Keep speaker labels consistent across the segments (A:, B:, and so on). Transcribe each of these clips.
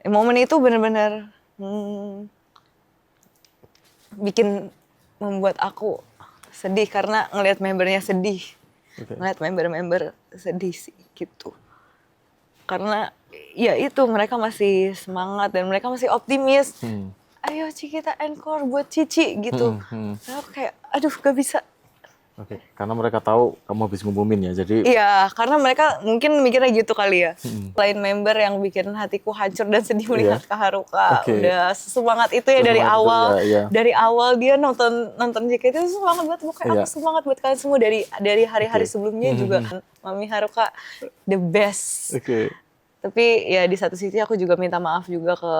A: momen itu benar-benar bikin membuat aku sedih karena ngelihat membernya sedih. Ngelihat member-member sedih sih gitu. Karena ya itu mereka masih semangat dan mereka masih optimis. Ayo Ci kita encore buat Cici gitu. Saya kayak aduh gak bisa.
B: Oke, karena mereka tahu kamu habis ngumumin ya, jadi...
A: Iya, karena mereka mungkin mikirnya gitu kali ya. Selain member yang bikin hatiku hancur dan sedih melihat Kak Haruka, udah semangat itu ya dari awal. Dari awal dia nonton JKT itu semangat banget. Pokoknya aku semangat buat kalian semua dari hari-hari sebelumnya juga. Mami Haruka the best. Tapi ya di satu sisi aku juga minta maaf juga ke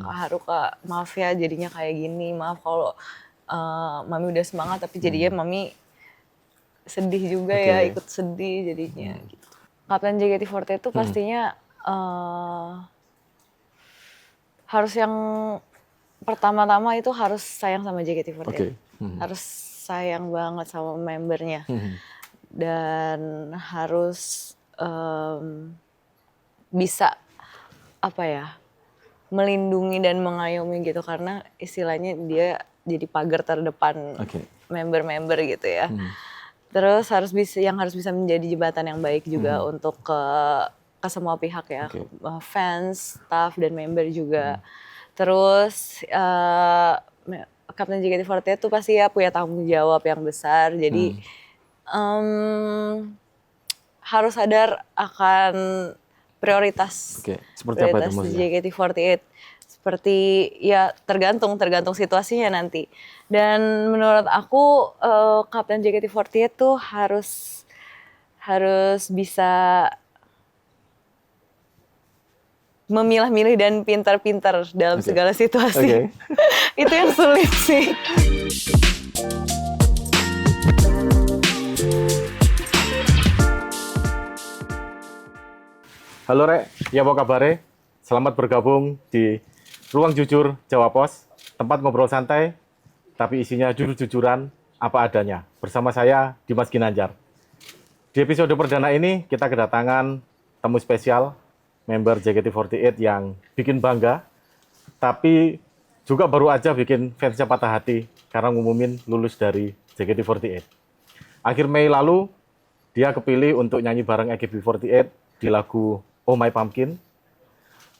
A: Kak Haruka. Maaf ya jadinya kayak gini. Maaf kalau Mami udah semangat tapi jadinya Mami sedih juga ya, ikut sedih jadinya gitu. Kapten JKT48 itu pastinya harus yang pertama-tama itu harus sayang sama JKT48. Harus sayang banget sama membernya. Dan harus bisa apa ya, melindungi dan mengayomi gitu karena istilahnya dia jadi pagar terdepan member-member gitu ya. Terus harus bisa menjadi jembatan yang baik juga untuk ke semua pihak ya, fans, staff dan member juga. Terus Kapten JKT48 itu pasti ya punya tanggung jawab yang besar. Jadi harus sadar akan prioritas.
B: Seperti apa itu maksudnya?
A: JKT48. Seperti ya tergantung situasinya nanti. Dan menurut aku Kapten JKT48 tuh harus bisa memilah-milih dan pintar-pintar dalam segala situasi. Itu yang sulit sih.
B: Halo Rek, ya apa kabar? Selamat bergabung di Ruang Jujur Jawa Pos, tempat ngobrol santai, tapi isinya jujur-jujuran apa adanya. Bersama saya, Dimas Ginanjar. Di episode perdana ini, kita kedatangan tamu spesial, member JKT48 yang bikin bangga, tapi juga baru aja bikin fansnya patah hati karena ngumumin lulus dari JKT48. Akhir Mei lalu, dia kepilih untuk nyanyi bareng AKB48 di lagu Oh My Pumpkin.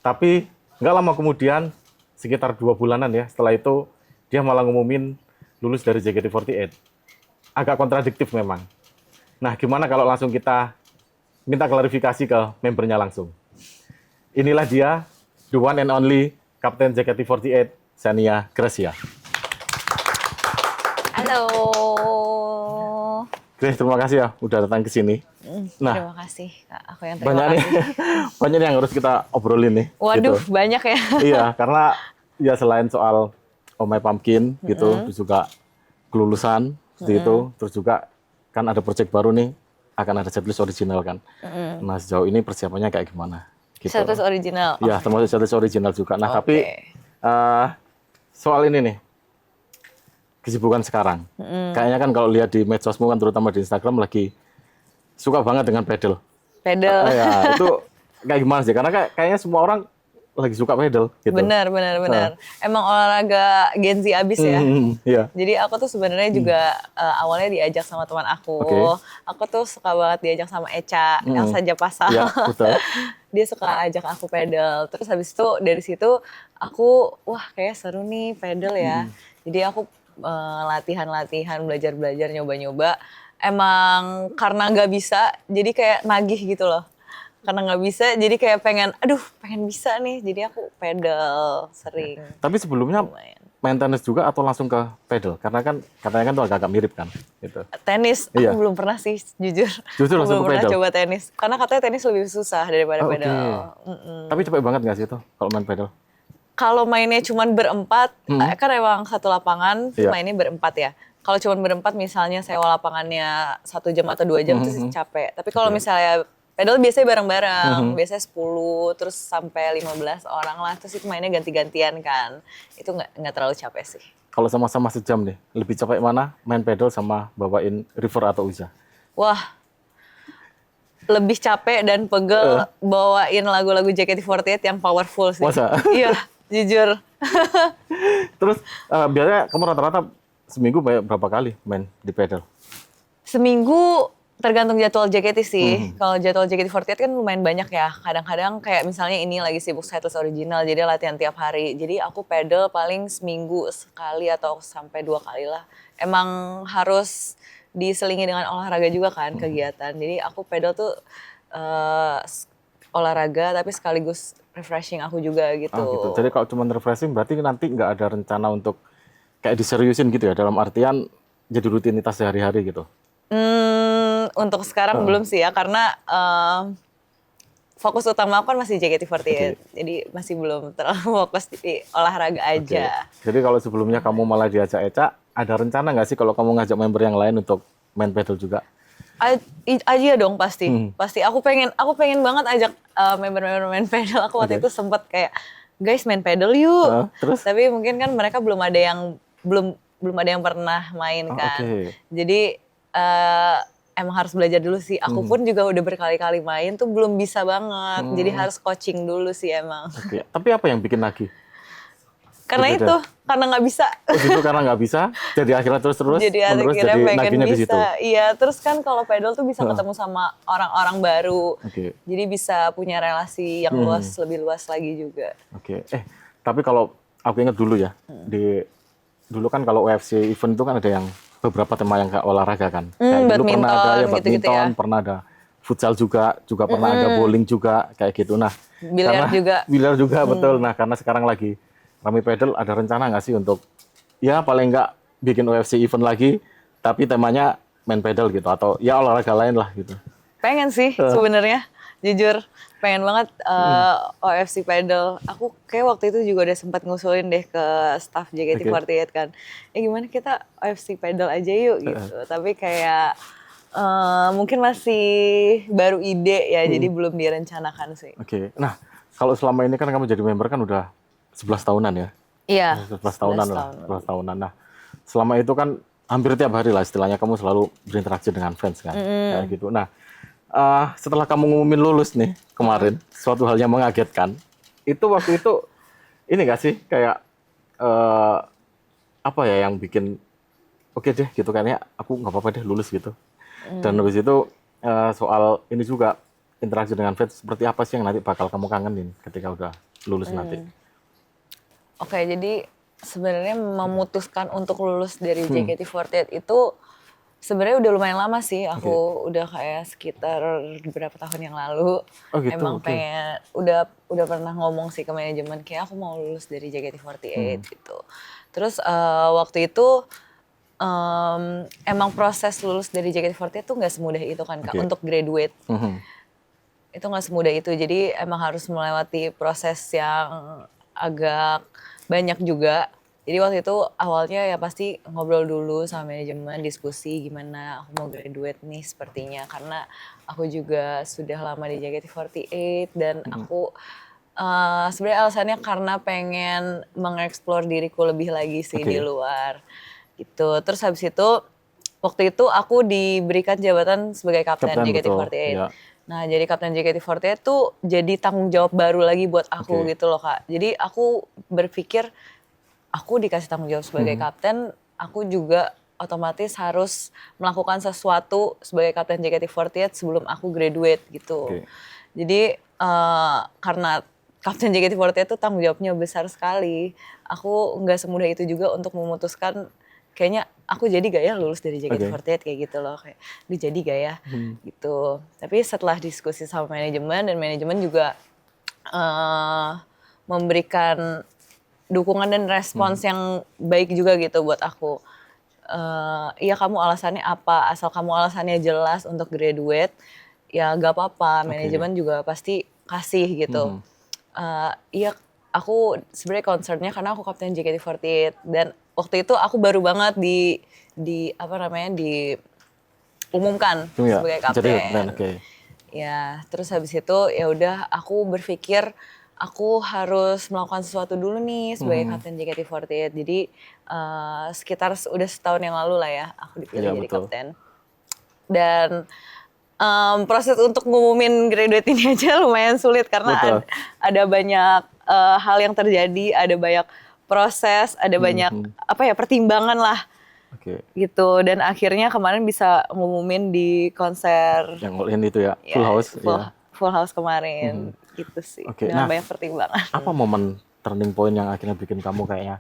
B: Tapi nggak lama kemudian, sekitar 2 bulanan ya, setelah itu dia malah ngumumin lulus dari JKT48. Agak kontradiktif memang. Nah, gimana kalau langsung kita minta klarifikasi ke membernya langsung. Inilah dia, the one and only Kapten JKT48, Shania Gracia.
A: Halo.
B: Grace, terima kasih ya udah datang ke sini.
A: Nah, terima kasih Kak, aku yang terima kasih.
B: Banyak yang harus kita obrolin nih.
A: Waduh,
B: gitu.
A: Banyak ya.
B: Iya, karena ya selain soal Oh My Pumpkin gitu, terus juga kelulusan seperti itu, terus juga kan ada project baru nih, akan ada setlist original kan. Nah, sejauh ini persiapannya kayak gimana? Gitu.
A: Setlist original?
B: Iya, termasuk setlist original juga. Nah, tapi soal ini nih, kesibukan sekarang. Kayaknya kan kalau lihat di medsosmu kan, terutama di Instagram, lagi suka banget dengan pedal. Ya, itu kayak gimana sih? Karena kayaknya semua orang lagi suka pedal gitu.
A: Benar. Emang olahraga Gen Z abis ya.
B: Iya.
A: Jadi aku tuh sebenarnya juga awalnya diajak sama teman aku. Aku tuh suka banget diajak sama Echa, Elsa Japasal.
B: Iya, betul.
A: Dia suka ajak aku pedal. Terus habis itu dari situ aku kayak seru nih pedal ya. Jadi aku latihan, belajar, nyoba-nyoba. Emang karena nggak bisa, jadi kayak nagih gitu loh. Karena nggak bisa, jadi kayak pengen bisa nih. Jadi aku pedal sering.
B: Tapi sebelumnya main tenis juga atau langsung ke pedal? Karena kan katanya kan tuh agak mirip kan. Gitu.
A: Tenis, aku belum pernah sih jujur.
B: Justru langsung ke pedal?
A: Belum pernah coba tenis. Karena katanya tenis lebih susah daripada pedal.
B: Tapi capek banget nggak sih itu kalau main pedal?
A: Kalau mainnya cuma berempat, kan emang satu lapangan, mainnya berempat ya. Kalau cuma berempat misalnya sewa lapangannya 1 jam atau 2 jam itu sih capek. Tapi kalau misalnya pedal biasanya bareng-bareng, biasanya 10 terus sampai 15 orang lah, terus itu mainnya ganti-gantian kan. Itu nggak terlalu capek sih.
B: Kalau sama-sama sejam nih, lebih capek mana main pedal sama bawain river atau uza?
A: Wah, lebih capek dan pegel bawain lagu-lagu JKT48 yang powerful sih.
B: Masa?
A: Iya, jujur.
B: Terus biasanya kamu rata-rata seminggu berapa kali main di pedal?
A: Seminggu tergantung jadwal JKT sih. Kalau jadwal JKT48 kan lumayan banyak ya. Kadang-kadang kayak misalnya ini lagi sibuk setlist original, jadi latihan tiap hari. Jadi aku pedal paling seminggu sekali atau sampai 2 kali lah. Emang harus diselingi dengan olahraga juga kan kegiatan. Jadi aku pedal tuh olahraga tapi sekaligus refreshing aku juga gitu.
B: Gitu. Jadi kalau cuma refreshing berarti nanti nggak ada rencana untuk kayak diseriusin gitu ya, dalam artian jadi rutinitas sehari-hari gitu?
A: Untuk sekarang belum sih ya, karena fokus utama aku kan masih JKT48. Jadi masih belum terlalu fokus di olahraga aja.
B: Jadi kalau sebelumnya kamu malah diajak Eca, ada rencana nggak sih kalau kamu ngajak member yang lain untuk main pedal juga?
A: Aja dong pasti. Pasti aku pengen banget ajak member-member main pedal. Aku waktu itu sempet kayak, guys main pedal yuk.
B: Terus?
A: Tapi mungkin kan mereka belum ada yang pernah main kan. Jadi emang harus belajar dulu sih. Aku pun juga udah berkali-kali main tuh belum bisa banget. Jadi harus coaching dulu sih emang.
B: Tapi apa yang bikin lagi?
A: Karena itu, karena nggak bisa.
B: Justru karena nggak bisa, jadi akhirnya terus
A: Jadi akhirnya pengen bisa.
B: di situ.
A: Iya, terus kan kalau pedal tuh bisa ketemu sama orang-orang baru. Jadi bisa punya relasi yang lebih luas lagi juga.
B: Tapi kalau aku ingat dulu ya, dulu kan kalau UFC event itu kan ada yang beberapa tema yang kayak olahraga kan. Kayak dulu pernah ada ya badminton, gitu ya. Pernah ada futsal juga pernah ada bowling juga kayak gitu. Nah, biliar juga betul. Nah, karena sekarang lagi Rami Pedal, ada rencana nggak sih untuk ya paling nggak bikin UFC event lagi, tapi temanya main pedal gitu atau ya olahraga lain lah gitu?
A: Pengen sih sebenarnya, jujur pengen banget OFC Pedal. Aku kayak waktu itu juga udah sempat ngusulin deh ke staff JKT48 kan. Ya gimana kita OFC Pedal aja yuk gitu. Tapi kayak mungkin masih baru ide ya, jadi belum direncanakan sih.
B: Nah kalau selama ini kan kamu jadi member kan udah 11 tahunan ya?
A: Iya.
B: 11 tahunan lah. 11 tahunan. Nah selama itu kan hampir tiap hari lah istilahnya kamu selalu berinteraksi dengan fans kan? Kayak gitu. Nah setelah kamu ngumumin lulus nih kemarin, suatu hal yang mengagetkan, itu waktu itu ini gak sih kayak apa ya yang bikin oke deh gitu kan ya, aku nggak apa-apa deh lulus gitu. Dan habis itu soal ini juga interaksi dengan fans, seperti apa sih yang nanti bakal kamu kangenin ketika udah lulus nanti?
A: Jadi sebenarnya memutuskan untuk lulus dari JKT48 itu sebenarnya udah lumayan lama sih. Aku udah kayak sekitar beberapa tahun yang lalu. Emang pengen udah pernah ngomong sih ke manajemen kayak aku mau lulus dari JKT48 gitu. Terus waktu itu emang proses lulus dari JKT48 tuh nggak semudah itu kan Kak, untuk graduate. Itu nggak semudah itu. Jadi emang harus melewati proses yang agak banyak juga. Jadi waktu itu awalnya ya pasti ngobrol dulu sama manajemen, diskusi gimana aku mau graduate nih sepertinya. Karena aku juga sudah lama di JKT48 dan aku sebenarnya alasannya karena pengen mengeksplor diriku lebih lagi sih di luar. Gitu. Terus habis itu waktu itu aku diberikan jabatan sebagai kapten JKT48. Nah, jadi kapten JKT48 tuh jadi tanggung jawab baru lagi buat aku gitu loh Kak. Jadi aku berpikir aku dikasih tanggung jawab sebagai kapten, aku juga otomatis harus melakukan sesuatu sebagai kapten JKT48 sebelum aku graduate gitu. Jadi karena kapten JKT48 tuh tanggung jawabnya besar sekali, aku nggak semudah itu juga untuk memutuskan kayaknya aku jadi gak ya lulus dari JKT48 kayak gitu loh, kayak jadi gak ya gitu. Tapi setelah diskusi sama manajemen dan manajemen juga memberikan dukungan dan respons yang baik juga gitu buat aku. Iya kamu alasannya apa, asal kamu alasannya jelas untuk graduate, ya gak apa-apa, manajemen juga pasti kasih gitu. Iya aku sebenarnya concernnya karena aku kapten JKT48 dan waktu itu aku baru banget diumumkan sebagai kapten. Ya, terus habis itu ya udah aku berpikir aku harus melakukan sesuatu dulu nih sebagai kapten JKT48. Jadi sekitar udah setahun yang lalu lah ya aku dipilih jadi kapten. Dan Proses untuk ngumumin graduate ini aja lumayan sulit karena ada banyak hal yang terjadi, ada banyak proses, ada banyak pertimbangan lah. Gitu, dan akhirnya kemarin bisa ngumumin di konser
B: yang all in itu ya, full house.
A: Full house kemarin, gitu sih. Dengan banyak pertimbangan.
B: Apa momen turning point yang akhirnya bikin kamu kayaknya,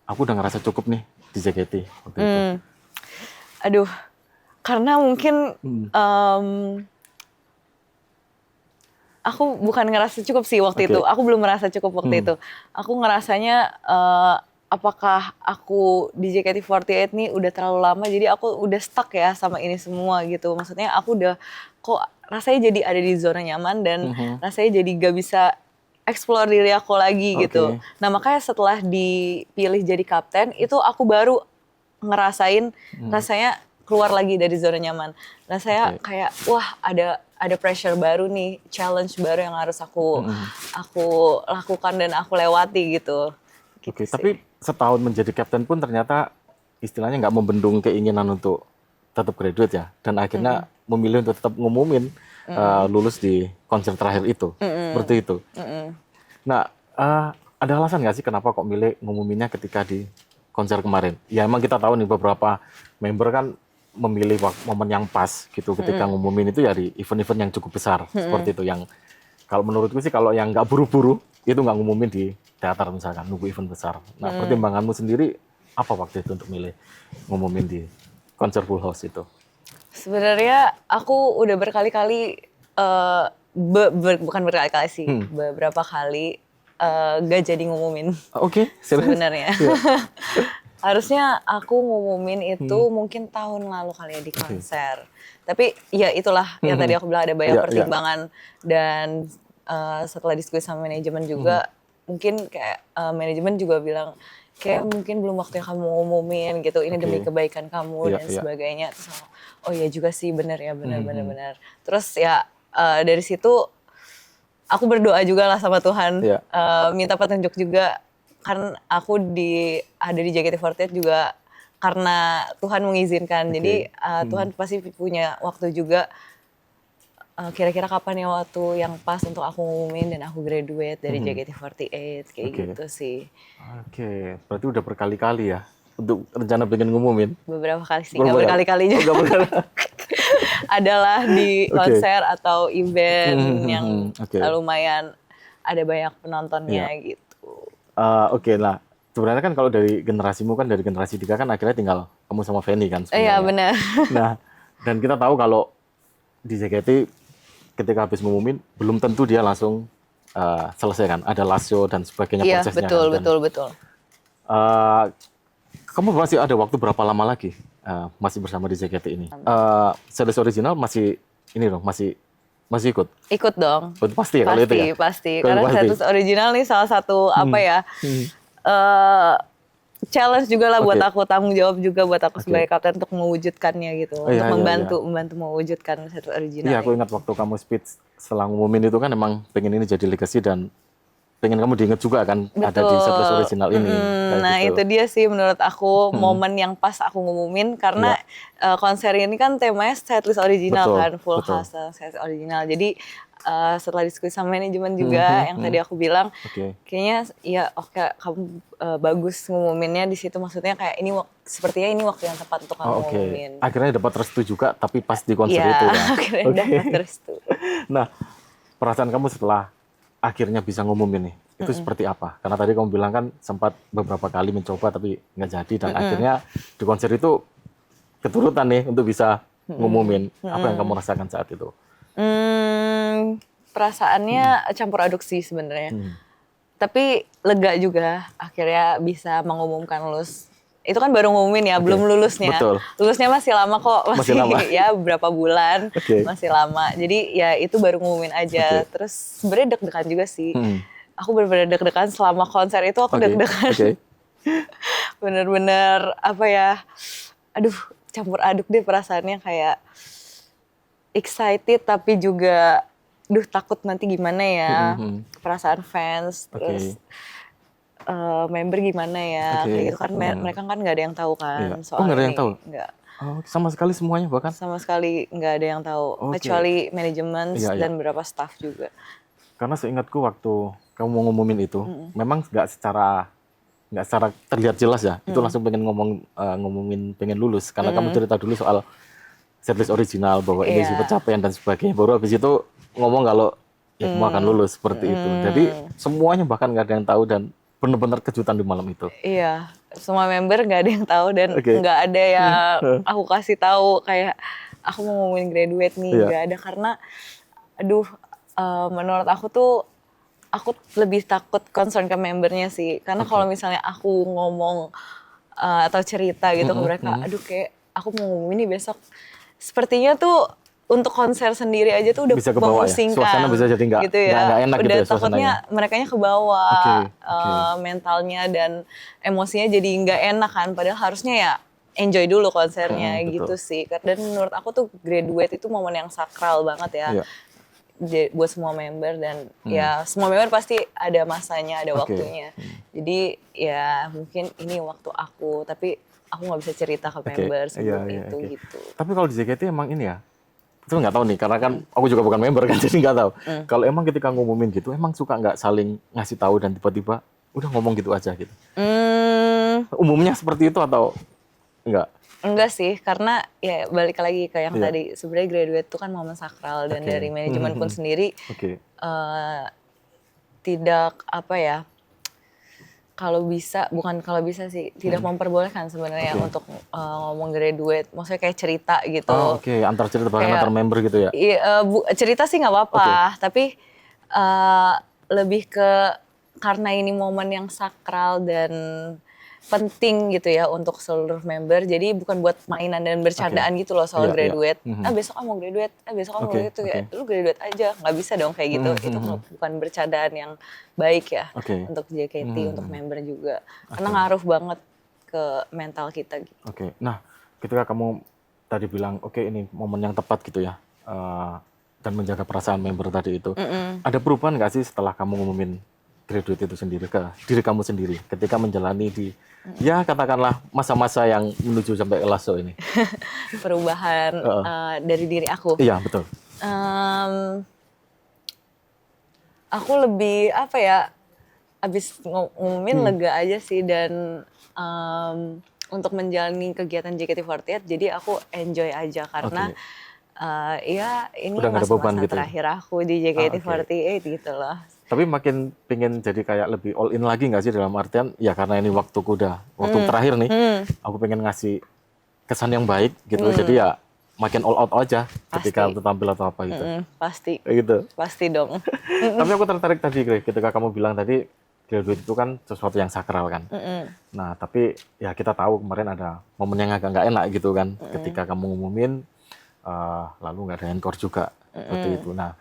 B: aku udah ngerasa cukup nih di JKT waktu itu?
A: Aduh, karena mungkin aku bukan ngerasa cukup sih waktu itu. Aku belum merasa cukup waktu itu. Aku ngerasanya apakah aku di JKT48 nih udah terlalu lama, jadi aku udah stuck ya sama ini semua gitu. Maksudnya aku udah kok rasanya jadi ada di zona nyaman dan rasanya jadi gak bisa explore diri aku lagi gitu. Nah makanya setelah dipilih jadi kapten itu aku baru ngerasain rasanya keluar lagi dari zona nyaman. Nah saya kayak wah ada pressure baru nih, challenge baru yang harus aku lakukan dan aku lewati gitu.
B: Tapi setahun menjadi kapten pun ternyata istilahnya nggak membendung keinginan untuk tetap graduate ya, dan akhirnya memilih untuk tetap ngumumin lulus di konser terakhir itu, seperti itu. Nah, ada alasan nggak sih kenapa kok milih ngumuminnya ketika di konser kemarin? Ya emang kita tahu nih beberapa member kan memilih momen yang pas gitu ketika ngumumin itu ya di event-event yang cukup besar seperti itu. Yang kalau menurutku sih kalau yang nggak buru-buru itu nggak ngumumin di teater misalkan, nunggu event besar. Nah pertimbanganmu sendiri apa waktu itu untuk milih ngumumin di konser full house itu?
A: Sebenarnya aku udah berkali-kali, bukan berkali-kali sih, beberapa kali gak jadi ngumumin. Sebenarnya. Harusnya aku ngumumin itu mungkin tahun lalu kali ya di konser. Tapi ya itulah yang tadi aku bilang ada banyak pertimbangan dan setelah diskusi sama manajemen juga mungkin kayak manajemen juga bilang kayak mungkin belum waktunya kamu ngumumin gitu, ini demi kebaikan kamu dan sebagainya. Terus oh iya juga sih, benar ya, benar. Terus ya dari situ aku berdoa juga lah sama Tuhan, minta petunjuk juga. Kan aku ada di JKT48 juga karena Tuhan mengizinkan. Jadi Tuhan pasti punya waktu juga. Kira-kira kapan ya waktu yang pas untuk aku ngumumin dan aku graduate dari JKT48 kayak gitu sih.
B: Berarti udah berkali-kali ya untuk rencana pengen ngumumin?
A: Beberapa kali sih, nggak berkali-kali juga. Adalah di konser atau event yang lumayan ada banyak penontonnya gitu.
B: Lah sebenarnya kan kalau dari generasimu kan dari generasi 3 kan akhirnya tinggal kamu sama Feni kan sebenarnya.
A: Iya benar.
B: Nah dan kita tahu kalau di JKT ketika habis ngumumin belum tentu dia langsung selesai kan, ada last show dan sebagainya prosesnya.
A: Iya betul.
B: Kamu masih ada waktu berapa lama lagi masih bersama di JKT ini? Setlist original masih ini dong, masih ikut?
A: Ikut dong.
B: Pasti ya kalau itu ya?
A: Pasti. Karena setlist original nih salah satu challenge juga lah buat aku, tanggung jawab juga buat aku sebagai kapten untuk mewujudkannya gitu, untuk membantu mewujudkan setlist original.
B: Iya, aku ingat waktu kamu speech setelah ngumumin itu kan emang pengen ini jadi legacy dan pengen kamu diingat juga kan. Betul. Ada di setlist original ini.
A: Nah gitu. Itu dia sih menurut aku momen yang pas aku ngumumin karena konser ini kan temanya setlist original kan, full house setlist original. Jadi setelah diskusi sama manajemen juga yang tadi aku bilang kayaknya ya kamu bagus ngumuminnya di situ, maksudnya kayak ini sepertinya ini waktu yang tepat untuk kamu ngumumin.
B: Akhirnya dapat restu juga tapi pas di konser itu ya.
A: Akhirnya dapat restu.
B: Nah, perasaan kamu setelah akhirnya bisa ngumumin nih itu seperti apa? Karena tadi kamu bilang kan sempat beberapa kali mencoba tapi nggak jadi dan akhirnya di konser itu keturutan nih untuk bisa ngumumin. Apa yang kamu rasakan saat itu?
A: Perasaannya campur aduk sih sebenarnya. Tapi lega juga akhirnya bisa mengumumkan lulus. Itu kan baru ngumumin ya, belum lulusnya.
B: Betul.
A: Lulusnya masih lama kok, masih lama. Ya beberapa bulan, masih lama. Jadi ya itu baru ngumumin aja. Terus sebenarnya deg-degan juga sih. Aku bener-bener deg-degan selama konser itu aku deg-degan. Bener-bener apa ya, aduh campur aduk deh perasaannya, kayak excited tapi juga takut nanti gimana ya, perasaan fans, terus member gimana ya, kayak gitu kan. Mereka kan nggak ada yang tahu kan soal
B: nggak ada
A: ini.
B: Yang tahu?
A: Nggak.
B: Oh, sama sekali semuanya bahkan?
A: Sama sekali nggak ada yang tahu, kecuali manajemen dan beberapa staff juga.
B: Karena seingatku waktu kamu mau ngumumin itu, memang nggak secara terlihat jelas ya, itu langsung pengen ngomongin pengen lulus, karena kamu cerita dulu soal setlist original, bahwa ini sih pencapaian dan sebagainya, baru habis itu ngomong kalau ya kamu akan lulus, seperti itu. Jadi semuanya bahkan nggak ada yang tahu dan benar-benar kejutan di malam itu.
A: Iya, semua member nggak ada yang tahu dan nggak ada yang aku kasih tahu kayak aku mau ngomongin graduate nih, nggak ada, karena aduh, menurut aku tuh aku lebih takut concern ke membernya sih, karena kalau misalnya aku ngomong atau cerita gitu ke mereka, aduh kayak aku mau ngomongin ini besok, sepertinya tuh untuk konser sendiri aja tuh udah memusingkan,
B: suasana bisa jadi nggak
A: gitu ya,
B: nggak enak
A: udah
B: gitu ya
A: takutnya merekanya ke bawah, mentalnya dan emosinya jadi nggak enak kan, padahal harusnya ya enjoy dulu konsernya gitu sih. Dan menurut aku tuh graduate itu momen yang sakral banget ya. Buat semua member, dan ya semua member pasti ada masanya, ada waktunya. Jadi ya mungkin ini waktu aku, tapi aku nggak bisa cerita ke member sebelum itu gitu.
B: Tapi kalau di JKT emang ini ya, itu nggak tahu nih, karena kan aku juga bukan member kan, jadi nggak tahu. Kalau emang ketika ngumumin gitu, emang suka nggak saling ngasih tahu dan tiba-tiba udah ngomong gitu aja gitu? Umumnya seperti itu atau enggak?
A: Enggak sih, karena ya balik lagi ke yang tadi, sebenarnya graduate itu kan momen sakral, dan dari manajemen pun sendiri tidak apa ya, kalau bisa sih tidak memperbolehkan sebenarnya untuk ngomong graduate, maksudnya kayak cerita gitu.
B: Oh, antar cerita bahkan antar member gitu ya?
A: Iya, cerita sih nggak apa-apa, tapi lebih ke karena ini momen yang sakral dan penting gitu ya untuk seluruh member, jadi bukan buat mainan dan bercandaan gitu loh soal graduate. Besok mau graduate, besok mau gitu ya, lu graduate aja, nggak bisa dong kayak gitu. Itu bukan bercandaan yang baik ya untuk JKT, untuk member juga, karena ngaruh banget ke mental kita gitu.
B: Nah, ketika kamu tadi bilang ini momen yang tepat gitu ya, dan menjaga perasaan member tadi itu, ada perubahan nggak sih setelah kamu ngumumin graduate itu sendiri ke diri kamu sendiri ketika menjalani di ya katakanlah masa-masa yang menuju sampai ke lasso ini?
A: Perubahan dari diri aku.
B: Iya, betul.
A: Aku lebih apa ya, abis ngumumin lega aja sih, dan untuk menjalani kegiatan JKT48 jadi aku enjoy aja, karena ya ini masa-masa gitu terakhir aku di JKT48 gitu loh.
B: Tapi makin pengen jadi kayak lebih all in lagi nggak sih, dalam artian ya karena ini waktu terakhir nih, aku pengen ngasih kesan yang baik gitu, jadi ya makin all out aja ketika tampil atau apa gitu.
A: Pasti.
B: Gitu.
A: Pasti dong.
B: Tapi aku tertarik tadi, ketika kamu bilang tadi graduate itu kan sesuatu yang sakral kan. Nah, tapi ya kita tahu kemarin ada momen yang agak nggak enak gitu kan, ketika kamu ngumumin lalu nggak ada encore juga, seperti itu. Nah,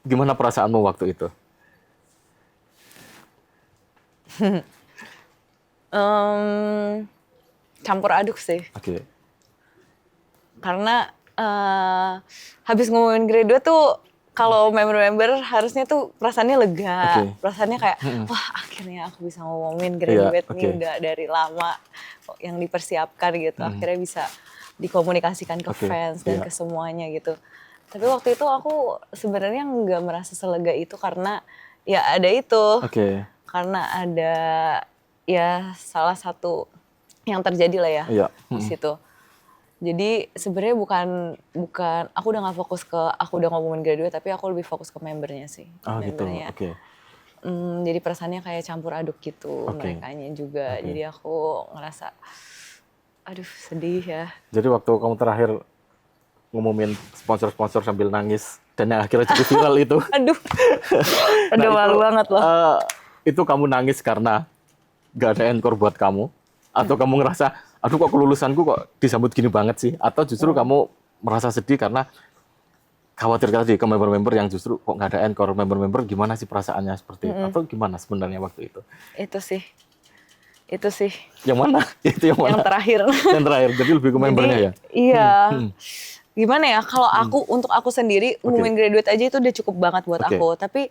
B: gimana perasaanmu waktu itu?
A: Campur aduk sih. Karena habis ngomongin graduate tuh, kalau member-member harusnya tuh perasaannya lega, perasaannya kayak wah akhirnya aku bisa ngomongin graduate nih, udah dari lama yang dipersiapkan gitu, akhirnya bisa dikomunikasikan ke fans dan ke semuanya gitu. Tapi waktu itu aku sebenarnya nggak merasa selega itu, karena ya ada itu, karena ada ya salah satu yang terjadi lah ya di situ. Jadi sebenarnya bukan aku udah nggak fokus ke aku udah ngomongin graduate, tapi aku lebih fokus ke membernya sih. Membernya. Jadi perasaannya kayak campur aduk gitu, merekanya juga. Jadi aku ngerasa aduh sedih ya.
B: Jadi waktu kamu terakhir ngumumin sponsor-sponsor sambil nangis dan yang akhirnya jadi viral itu.
A: Aduh, udah malu banget loh.
B: Itu kamu nangis karena gak ada encore buat kamu? Atau kamu ngerasa, aduh kok kelulusanku kok disambut gini banget sih? Atau justru kamu merasa sedih karena khawatir tadi ke member-member yang justru kok gak ada encore, member-member gimana sih perasaannya seperti itu? Atau gimana sebenarnya waktu itu?
A: Itu sih.
B: Yang mana? Itu yang mana?
A: Yang terakhir.
B: Yang terakhir, jadi lebih ke membernya ya?
A: Iya. Gimana ya, kalau untuk aku sendiri ngumumin graduate aja itu udah cukup banget buat aku. Tapi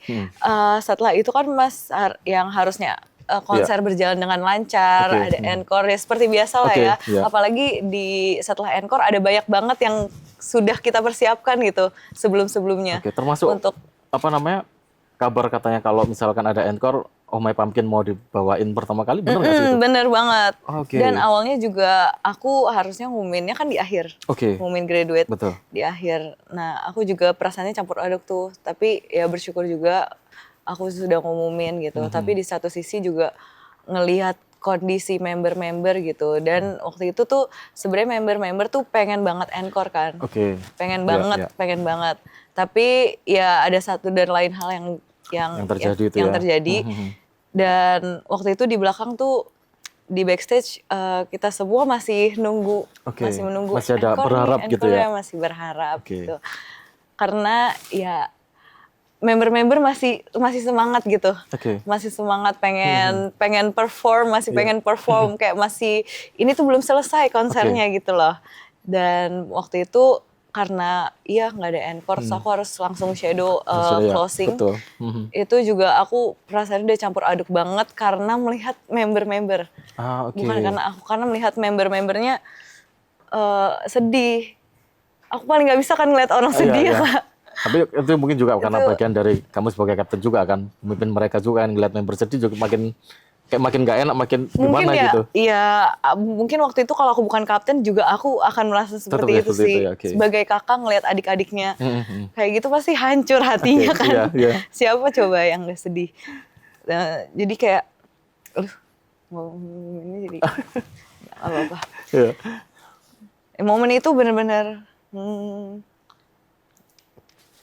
A: setelah itu kan yang harusnya konser berjalan dengan lancar, ada encore ya seperti biasa lah ya. Apalagi setelah encore ada banyak banget yang sudah kita persiapkan gitu sebelum-sebelumnya.
B: Termasuk untuk kabar katanya kalau misalkan ada encore, Oh My Pumpkin mau dibawain pertama kali, bener nggak sih itu?
A: Bener banget. Dan awalnya juga aku harusnya ngumuminnya kan di akhir, ngumumin graduate di akhir. Nah aku juga perasaannya campur aduk tuh, tapi ya bersyukur juga aku sudah ngumumin gitu. Tapi di satu sisi juga ngelihat kondisi member-member gitu. Dan waktu itu tuh sebenarnya member-member tuh pengen banget encore kan. Pengen banget. Tapi ya ada satu dan lain hal yang terjadi. Dan waktu itu di belakang tuh di backstage kita semua masih nunggu, masih menunggu
B: masih ada berharap gitu ya.
A: Masih berharap gitu. Karena ya member-member masih semangat gitu. Masih semangat pengen perform, pengen perform kayak masih ini tuh belum selesai konsernya gitu loh. Dan waktu itu karena nggak ada encore, so aku harus langsung shadow closing. Itu juga aku perasaannya udah campur aduk banget karena melihat member-member. Bukan karena aku, karena melihat member-membernya sedih. Aku paling nggak bisa kan ngeliat orang sedih Kak.
B: Tapi itu mungkin juga karena bagian dari kamu sebagai kapten juga kan, memimpin mereka juga kan, ngeliat member sedih juga makin gak enak, makin gimana gitu.
A: Iya, mungkin waktu itu kalau aku bukan kapten juga aku akan merasa seperti itu sih. Sebagai kakak ngelihat adik-adiknya kayak gitu pasti hancur hatinya kan. Siapa coba yang gak sedih. Nah, jadi kayak, ini jadi gak apa-apa. Momen itu benar-benar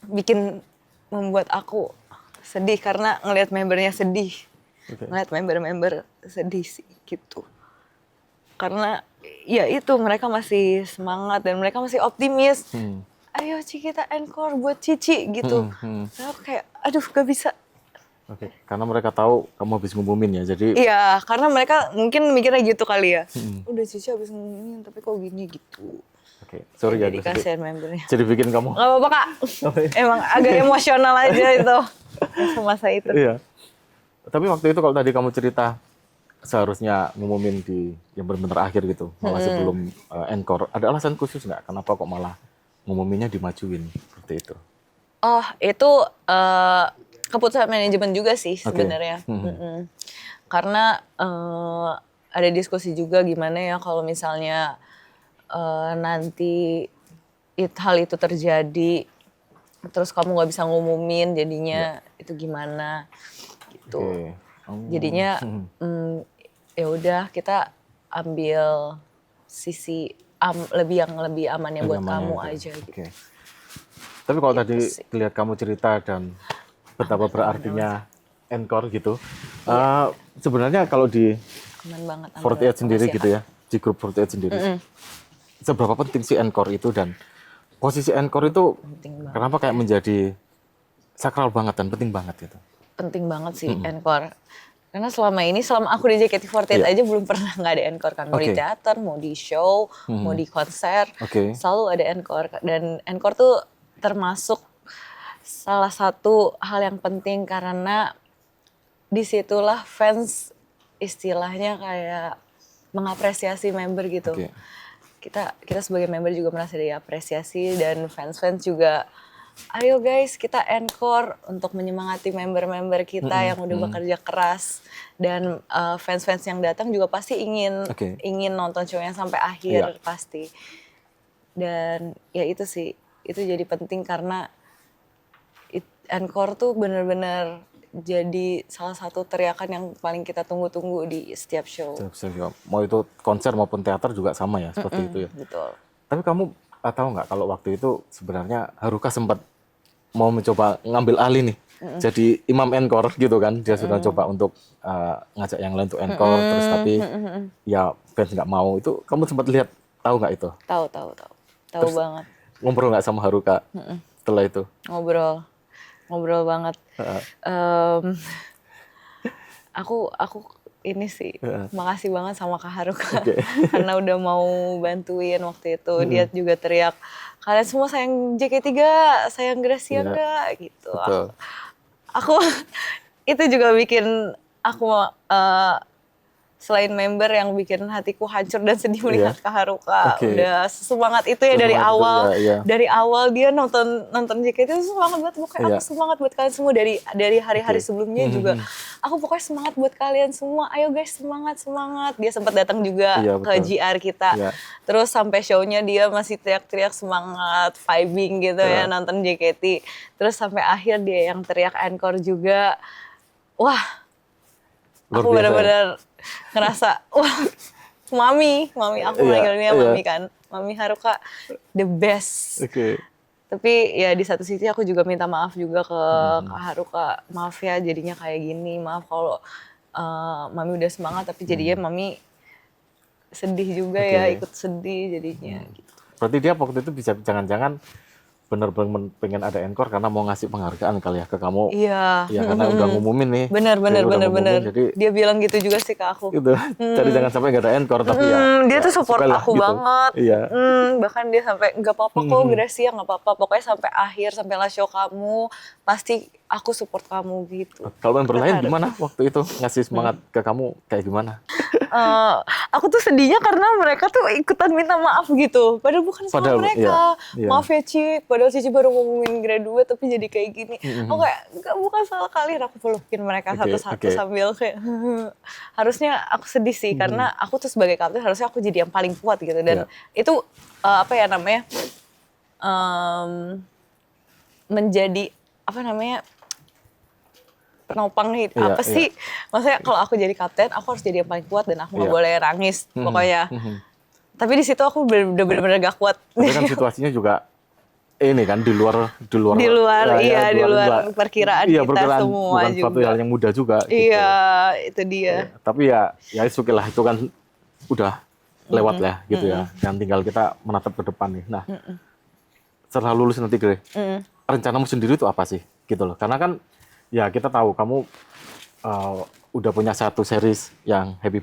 A: bikin membuat aku sedih karena ngelihat membernya sedih. Ngeliat member-member sedih sih gitu. Karena ya itu mereka masih semangat dan mereka masih optimis. Ayo Ci kita encore buat Cici gitu. Saya kayak aduh gak bisa.
B: Karena mereka tahu kamu habis ngumumin ya, jadi.
A: Iya, karena mereka mungkin mikirnya gitu kali ya. Udah Cici habis ngumumin tapi kok gini gitu.
B: Sorry ya.
A: Jadi kasihan membernya.
B: Jadi bikin kamu.
A: Gak apa-apa Kak. Emang agak emosional aja itu. Masa itu.
B: Iya. Tapi waktu itu kalau tadi kamu cerita seharusnya ngumumin di yang benar-benar akhir gitu, malah sebelum encore. Ada alasan khusus nggak? Kenapa kok malah ngumuminnya dimajuin seperti itu?
A: Oh, itu keputusan manajemen juga sih sebenarnya. Karena ada diskusi juga gimana ya kalau misalnya nanti hal itu terjadi, terus kamu nggak bisa ngumumin, jadinya itu gimana? Gitu. Jadinya ya udah kita ambil sisi yang lebih amannya buat kamu aja gitu.
B: Tapi kalau tadi lihat kamu cerita dan betapa berartinya encore gitu, sebenarnya kalau di 48 sendiri gitu ya, di grup 48 sendiri, seberapa penting sih encore itu dan posisi encore itu kenapa kayak menjadi sakral banget dan penting banget gitu?
A: Penting banget sih encore. Karena selama aku di JKT48 aja belum pernah nggak ada encore kan. Mau di teater, mau di show, mau di konser, selalu ada encore. Dan encore tuh termasuk salah satu hal yang penting karena disitulah fans istilahnya kayak mengapresiasi member gitu. Kita sebagai member juga merasa diapresiasi dan fans juga ayo guys kita encore untuk menyemangati member-member kita yang udah bekerja keras dan fans-fans yang datang juga pasti ingin nonton show-nya sampai akhir pasti. Dan ya itu sih, itu jadi penting karena encore tuh benar-benar jadi salah satu teriakan yang paling kita tunggu-tunggu di setiap show.
B: Mau itu konser maupun teater juga sama ya seperti itu ya.
A: Betul.
B: Tapi kamu tahu nggak kalau waktu itu sebenarnya Haruka sempat mau mencoba ngambil alih nih jadi imam encore gitu kan, dia sudah coba untuk ngajak yang lain untuk encore terus tapi ya fans nggak mau. Itu kamu sempat lihat, tahu nggak itu?
A: Tahu terus, banget.
B: Ngobrol nggak sama Haruka setelah itu? Ngobrol banget. Aku ini sih makasih banget sama Kak Haruka karena udah mau bantuin waktu itu. Dia juga teriak, kalian semua sayang JK3, sayang Gracia enggak gitu. Aku itu juga bikin
A: aku selain member yang bikin hatiku hancur dan sedih melihat Kak Haruka, udah semangat itu ya dari awal. Dari awal dia nonton JKT itu semangat banget, pokoknya aku semangat buat kalian semua dari hari-hari sebelumnya juga. Aku pokoknya semangat buat kalian semua. Ayo guys, semangat. Dia sempat datang juga ke GR kita. Terus sampai show-nya dia masih teriak-teriak semangat, vibing gitu ya nonton JKT. Terus sampai akhir dia yang teriak encore juga. Wah, aku benar-benar ngerasa, wah, mami aku manggilnya mami kan. Mami Haruka, the best. Tapi ya di satu sisi aku juga minta maaf juga ke Kak Haruka. Maaf ya jadinya kayak gini, maaf kalau mami udah semangat tapi jadinya mami sedih juga ya, ikut sedih jadinya. Gitu.
B: Berarti dia waktu itu bisa jangan-jangan bener-bener pengen ada encore karena mau ngasih penghargaan kali ya ke kamu.
A: Iya.
B: Ya karena udah ngumumin nih.
A: Bener.
B: Jadi
A: dia bilang gitu juga sih ke aku.
B: Gitu. Jadi jangan sampai nggak ada encore tapi ya.
A: Dia tuh support aku
B: gitu.
A: banget.
B: Iya.
A: Bahkan dia sampai nggak apa-apa kok Gracia, nggak apa-apa. Pokoknya sampai akhir, sampai last show kamu pasti aku support kamu gitu.
B: Kalau member lain gimana waktu itu ngasih semangat ke kamu kayak gimana?
A: Aku tuh sedihnya karena mereka tuh ikutan minta maaf gitu. Padahal bukan salah mereka. Iya. Maaf ya Ci, padahal Cici baru ngumumin graduate tapi jadi kayak gini. Aku kayak, bukan salah kalian. Aku pelukin mereka satu-satu sambil kayak, harusnya aku sedih sih. Karena aku tuh sebagai kapten harusnya aku jadi yang paling kuat gitu. Dan itu, menjadi, penopang nih, sih? Maksudnya kalau aku jadi kapten, aku harus jadi yang paling kuat dan aku nggak boleh nangis pokoknya. Tapi di situ aku bener-bener gak kuat.
B: Tapi kan situasinya juga ini kan di luar
A: perkiraan kita semua
B: bukan
A: juga.
B: Suatu hal yang mudah juga.
A: Iya, gitu. Itu dia.
B: Tapi ya itu lah, itu kan udah lewat lah gitu ya. Dan tinggal kita menatap ke depan nih. Nah, setelah lulus nanti Gre, rencanamu sendiri itu apa sih? Gitu loh. Karena kan ya kita tahu kamu udah punya satu series yang Happy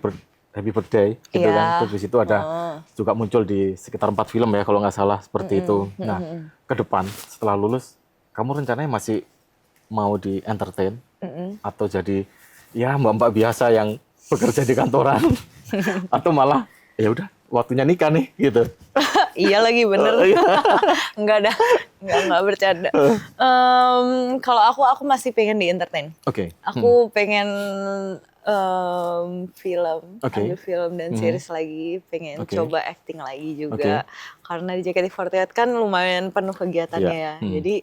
B: Birthday gitu kan. Terus di situ ada juga muncul di sekitar 4 film ya kalau nggak salah seperti itu. Nah, ke depan setelah lulus kamu rencananya masih mau di entertain atau jadi ya mbak-mbak biasa yang bekerja di kantoran atau malah ya udah waktunya nikah nih gitu.
A: Iya lagi bener. Enggak bercanda. Kalau aku masih pengen di entertain. Aku pengen ambil film dan series lagi, pengen coba acting lagi juga. Karena di JKT48 kan lumayan penuh kegiatannya ya. Jadi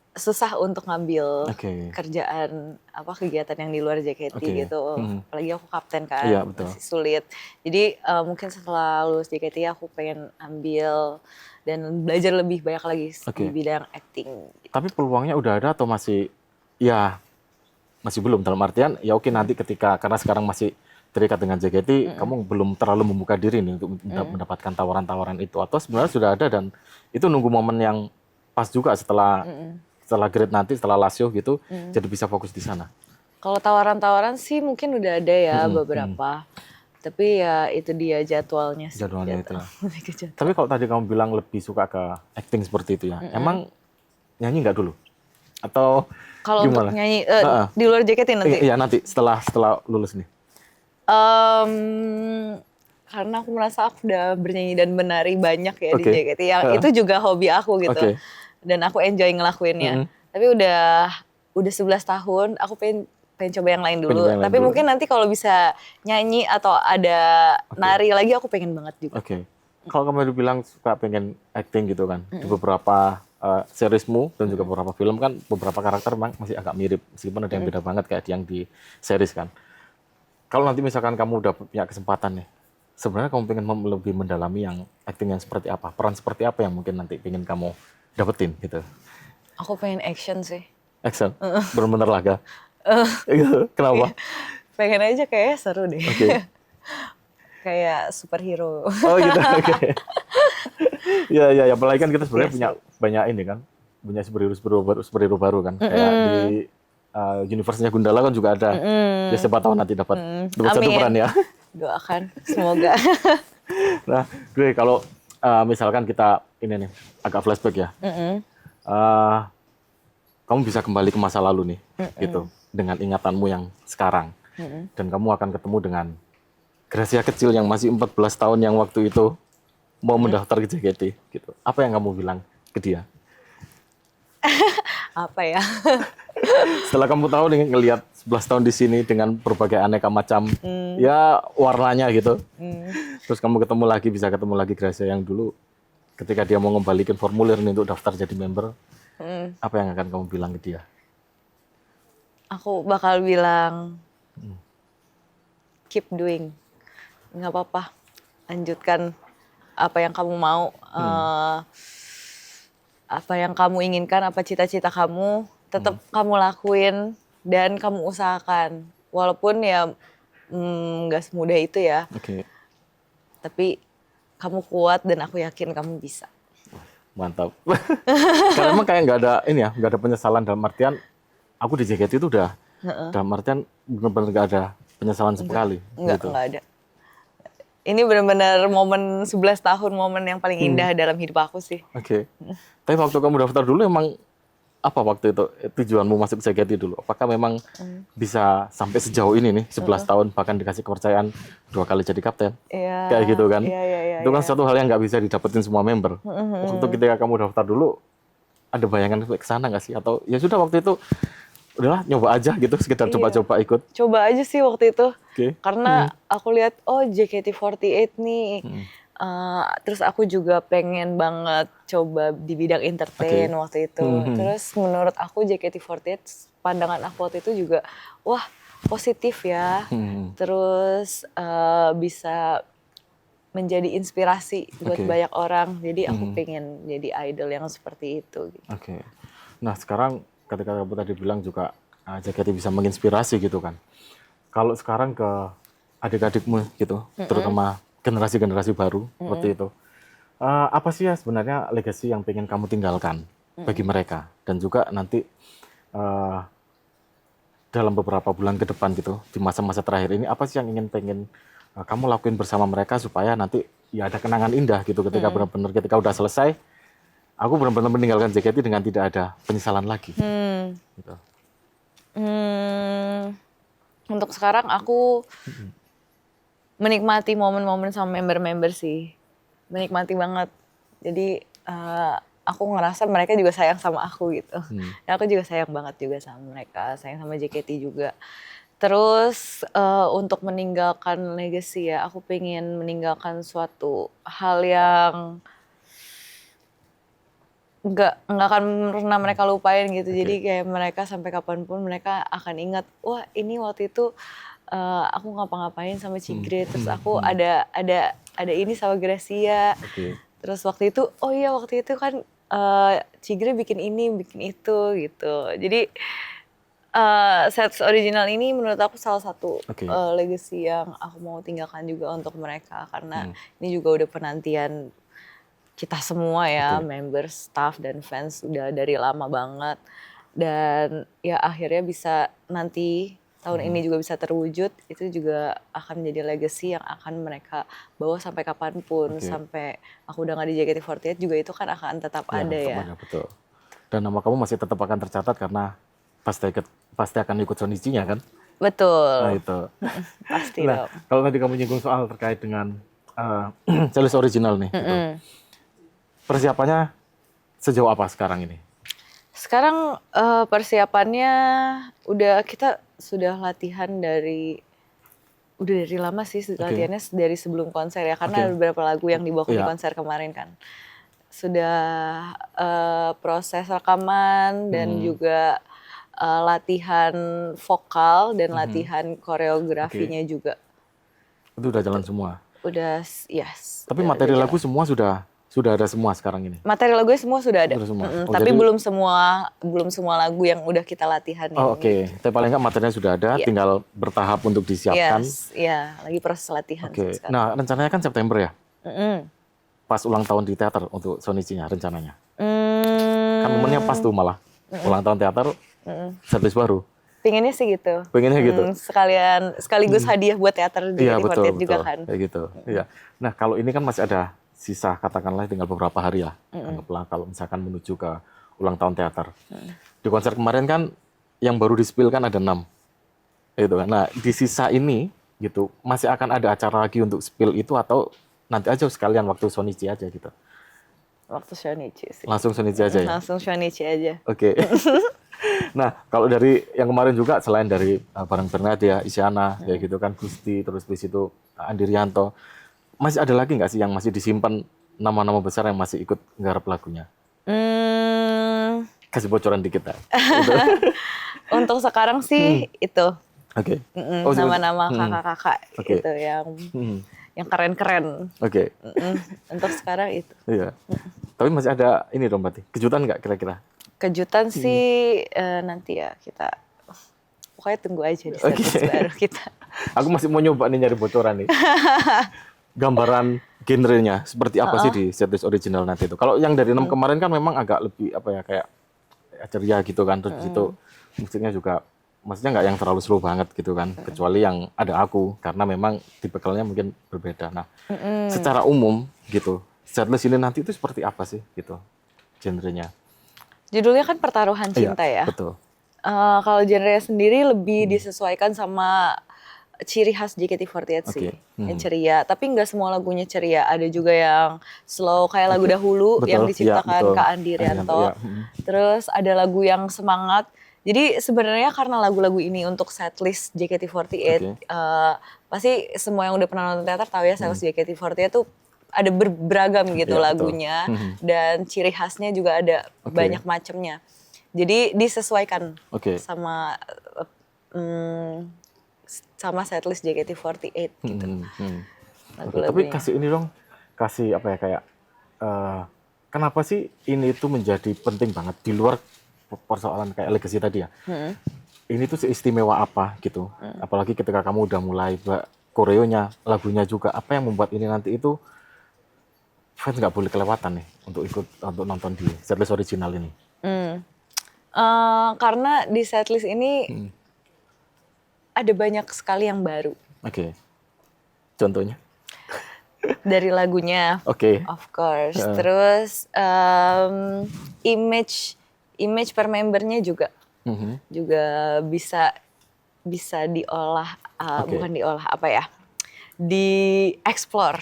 A: susah untuk ngambil kerjaan kegiatan yang di luar JKT gitu. Apalagi aku kapten kan, masih sulit. Jadi mungkin setelah lulus JKT aku pengen ambil dan belajar lebih banyak lagi di bidang acting. Gitu.
B: Tapi peluangnya udah ada atau masih belum, dalam artian ya nanti ketika karena sekarang masih terikat dengan JKT, kamu belum terlalu membuka diri nih untuk mendapatkan tawaran-tawaran itu, atau sebenarnya sudah ada dan itu nunggu momen yang pas juga setelah grade nanti, setelah last show gitu, jadi bisa fokus di sana.
A: Kalau tawaran-tawaran sih mungkin udah ada ya beberapa. Tapi ya itu dia jadwalnya sih.
B: Jadwalnya itu. Tapi kalau tadi kamu bilang lebih suka ke acting seperti itu ya, emang nyanyi nggak dulu? Atau
A: kalau untuk nyanyi di luar JKT nanti?
B: Iya nanti setelah lulus nih.
A: Karena aku merasa aku udah bernyanyi dan menari banyak ya di JKT. Yang itu juga hobi aku gitu. Dan aku enjoy ngelakuinnya. Tapi udah 11 tahun, aku pengen coba yang lain dulu. Tapi mungkin nanti kalau bisa nyanyi atau ada nari lagi, aku pengen banget juga.
B: Kalau kamu bilang suka pengen acting gitu kan, di beberapa seriesmu dan juga beberapa film kan, beberapa karakter memang masih agak mirip. Meskipun ada yang beda banget kayak yang di series kan. Kalau nanti misalkan kamu udah punya kesempatan nih, sebenarnya kamu pengen lebih mendalami yang acting yang seperti apa? Peran seperti apa yang mungkin nanti pengen kamu dapetin gitu?
A: Aku pengen action sih.
B: Action? Bener-bener laga? Kenapa?
A: Pengen aja kayaknya seru deh. Kayak superhero.
B: Oh gitu, Ya, apalagi kan kita sebenarnya punya banyak ini kan, punya superhero baru kan. Kayak di universe-nya Gundala kan juga ada. Ya siapa tahu nanti dapat satu peran ya.
A: Doakan, semoga.
B: Nah, gue kalau misalkan kita ini nih agak flashback ya. Kamu bisa kembali ke masa lalu nih, gitu, dengan ingatanmu yang sekarang. dan kamu akan ketemu dengan Gracia kecil yang masih 14 tahun yang waktu itu mau mendaftar ke JKT gitu. Apa yang kamu bilang ke dia?
A: Apa ya?
B: Setelah kamu tahu nih ngelihat 11 tahun di sini dengan berbagai aneka macam ya warnanya gitu. Terus kamu bisa ketemu lagi Gracia yang dulu ketika dia mau ngembalikan formulir nih untuk daftar jadi member. Apa yang akan kamu bilang ke dia?
A: Aku bakal bilang keep doing. Nggak apa-apa. Lanjutkan apa yang kamu mau. Apa yang kamu inginkan, apa cita-cita kamu, tetap kamu lakuin dan kamu usahakan. Walaupun ya nggak semudah itu ya. Tapi kamu kuat dan aku yakin kamu bisa.
B: Mantap. Karena emang kayak nggak ada penyesalan dalam artian aku di JKT itu udah dalam artian benar-benar nggak ada penyesalan sekali.
A: Nggak ada. Ini benar-benar momen 11 tahun, momen yang paling indah dalam hidup aku sih.
B: Tapi waktu kamu daftar dulu emang apa waktu itu tujuanmu masuk JKT dulu? Apakah memang bisa sampai sejauh ini nih 11 tahun bahkan dikasih kepercayaan 2 kali jadi kapten? Kayak gitu kan? Itu kan suatu hal yang nggak bisa didapetin semua member. Waktu ketika kamu daftar dulu ada bayangan ke sana nggak sih? Atau ya sudah waktu itu udahlah nyoba aja gitu, sekedar coba-coba ikut.
A: Coba aja sih waktu itu. Karena aku lihat JKT48 nih. Terus aku juga pengen banget coba di bidang entertain waktu itu. Terus menurut aku JKT48 pandangan aku waktu itu juga wah positif ya. Terus bisa menjadi inspirasi buat banyak orang. Jadi aku pengen jadi idol yang seperti itu. Gitu.
B: Nah sekarang ketika kamu tadi bilang juga JKT bisa menginspirasi gitu kan. Kalau sekarang ke adik-adikmu gitu, terutama generasi-generasi baru seperti itu. Apa sih ya sebenarnya legacy yang pengen kamu tinggalkan bagi mereka? Dan juga nanti dalam beberapa bulan ke depan gitu, di masa-masa terakhir ini, apa sih yang pengen kamu lakuin bersama mereka supaya nanti ya ada kenangan indah gitu ketika benar-benar ketika udah selesai, aku benar-benar meninggalkan JKT dengan tidak ada penyesalan lagi. Gitu.
A: Untuk sekarang aku menikmati momen-momen sama member-member sih. Menikmati banget. Jadi aku ngerasa mereka juga sayang sama aku gitu. Dan aku juga sayang banget juga sama mereka. Sayang sama JKT juga. Terus untuk meninggalkan legacy ya, aku pengen meninggalkan suatu hal yang nggak akan pernah mereka lupain gitu. Jadi kayak mereka sampai kapanpun mereka akan ingat, wah ini waktu itu aku ngapa-ngapain sama Cigre, terus aku ada ini sama Gracia. Terus waktu itu, oh iya waktu itu kan Cigre bikin ini, bikin itu gitu. Jadi Sets Original ini menurut aku salah satu legacy yang aku mau tinggalkan juga untuk mereka. Karena ini juga udah penantian kita semua ya, members, staff, dan fans udah dari lama banget. Dan ya akhirnya bisa nanti tahun ini juga bisa terwujud, itu juga akan menjadi legacy yang akan mereka bawa sampai kapanpun. Sampai aku udah gak di JKT48 juga itu kan akan tetap ada ya.
B: Betul. Dan nama kamu masih tetap akan tercatat karena pasti akan ikut Shonichi-nya kan?
A: Betul.
B: Nah itu.
A: Pasti dong.
B: Kalau tadi kamu nyinggung soal terkait dengan Celis Original nih. Gitu. Persiapannya sejauh apa sekarang ini?
A: Sekarang persiapannya kita sudah latihan dari lama sih, latihannya dari sebelum konser ya, karena ada beberapa lagu yang dibawa di konser kemarin kan. Sudah proses rekaman dan juga latihan vokal dan latihan koreografinya juga.
B: Itu udah jalan semua?
A: Udah, yes.
B: Tapi materi lagu semua sudah ada semua sekarang ini? Materi
A: lagunya semua sudah ada. Tapi
B: jadi,
A: belum semua lagu yang udah kita latihan.
B: Tapi paling nggak materinya sudah ada, tinggal bertahap untuk disiapkan.
A: Lagi proses latihan.
B: Nah, rencananya kan September ya? Pas ulang tahun di teater untuk Shonichi-nya rencananya. Kan momennya pas tuh malah. Ulang tahun teater, setlist baru.
A: Pengennya sih gitu. Sekaligus hadiah buat teater di JKT48 juga kan.
B: Kayak gitu. Nah, kalau ini kan masih ada sisa katakanlah tinggal beberapa hari ya, anggaplah kalau misalkan menuju ke ulang tahun teater. Di konser kemarin kan yang baru di-spill kan ada 6 Gitu kan. Nah, di sisa ini gitu, masih akan ada acara lagi untuk spill itu atau nanti aja sekalian waktu Shonichi aja gitu?
A: Waktu Shonichi sih.
B: Langsung Shonichi aja ya?
A: Langsung Shonichi aja.
B: Oke. Nah, kalau dari yang kemarin juga selain dari bareng Bernadia, Isyana, ya gitu kan, Gusti, terus di situ Andi Rianto, masih ada lagi nggak sih yang masih disimpan nama-nama besar yang masih ikut nggarap lagunya? Kasih bocoran dikit lah. Gitu.
A: Untuk sekarang sih itu.
B: Oke.
A: Nama-nama kakak-kakak itu yang keren-keren.
B: Oke.
A: Untuk sekarang itu.
B: Iya. Tapi masih ada ini dong berarti. Kejutan nggak kira-kira?
A: Kejutan sih nanti ya kita pokoknya tunggu aja di setlist baru kita.
B: Aku masih mau nyoba nih nyari bocoran nih. Gambaran genrenya seperti apa sih di setlist original nanti itu. Kalau yang dari 6 kemarin kan memang agak lebih apa ya kayak ceria gitu kan. Terus itu musiknya juga maksudnya nggak yang terlalu slow banget gitu kan. Kecuali yang ada aku karena memang tipikalnya mungkin berbeda. Nah, secara umum gitu setlist ini nanti itu seperti apa sih gitu genrenya?
A: Judulnya kan Pertaruhan Cinta
B: iya,
A: ya.
B: Betul.
A: Kalau genre sendiri lebih disesuaikan sama ciri khas JKT48 sih, yang ceria. Tapi nggak semua lagunya ceria. Ada juga yang slow kayak lagu dahulu yang diciptakan Kak Andi Rianto. Terus ada lagu yang semangat. Jadi sebenarnya karena lagu-lagu ini untuk setlist JKT48, pasti semua yang udah pernah nonton teater tahu ya setlist JKT48 tuh ada beragam gitu lagunya dan ciri khasnya juga ada banyak macamnya. Jadi disesuaikan sama setlist JKT48 gitu.
B: Tapi kasih ini dong, kasih apa ya kayak kenapa sih ini tuh menjadi penting banget di luar persoalan kayak legacy tadi ya. Ini tuh seistimewa apa gitu. Apalagi ketika kamu udah mulai koreonya, lagunya juga apa yang membuat ini nanti itu fans nggak boleh kelewatan nih untuk ikut untuk nonton di setlist original ini.
A: Karena di setlist ini ada banyak sekali yang baru.
B: Oke. Contohnya?
A: Dari lagunya, of course. Terus image per membernya juga bisa diolah, bukan diolah apa ya, dieksplor.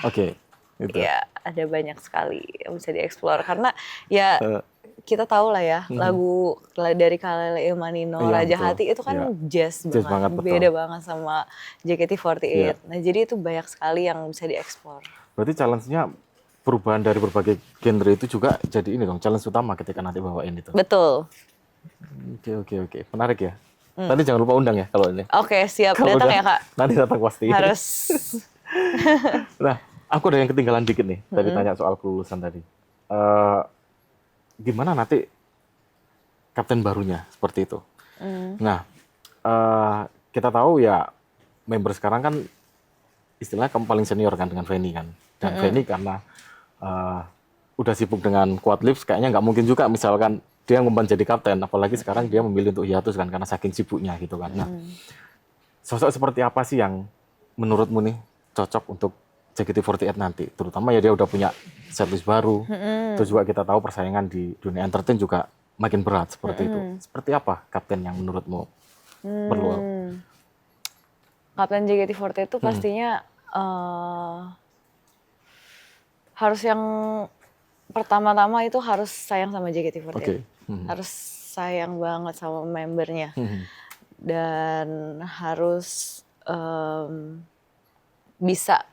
B: Gitu.
A: Ya, ada banyak sekali yang bisa dieksplor karena ya kita tahu lah ya lagu dari Kalele Ilmanino, Raja Hati itu kan jazz banget, beda banget sama JKT48. Nah jadi itu banyak sekali yang bisa dieksplor.
B: Berarti challenge-nya perubahan dari berbagai genre itu juga jadi ini dong challenge utama ketika nanti bawain itu.
A: Betul.
B: Oke. Menarik ya. Nanti jangan lupa undang ya kalau ini.
A: Oke, siap. Kalo datang ya Kak.
B: Nanti datang pasti.
A: Harus.
B: Nah, aku ada yang ketinggalan dikit nih. Tadi tanya soal kelulusan tadi. Gimana nanti kapten barunya seperti itu? Nah, kita tahu ya member sekarang kan istilahnya kamu paling senior kan dengan Feni kan. Dan Feni karena udah sibuk dengan Quad Lips kayaknya nggak mungkin juga misalkan dia ngumpan jadi kapten, apalagi sekarang dia memilih untuk hiatus kan karena saking sibuknya gitu kan. Nah, sosok seperti apa sih yang menurutmu nih cocok untuk JKT48 nanti? Terutama ya dia udah punya setlist baru, terus juga kita tahu persaingan di dunia entertain juga makin berat seperti itu. Seperti apa kapten yang menurutmu perlu?
A: Kapten JKT48 itu pastinya harus yang pertama-tama itu harus sayang sama JKT48. Harus sayang banget sama membernya. Dan harus bisa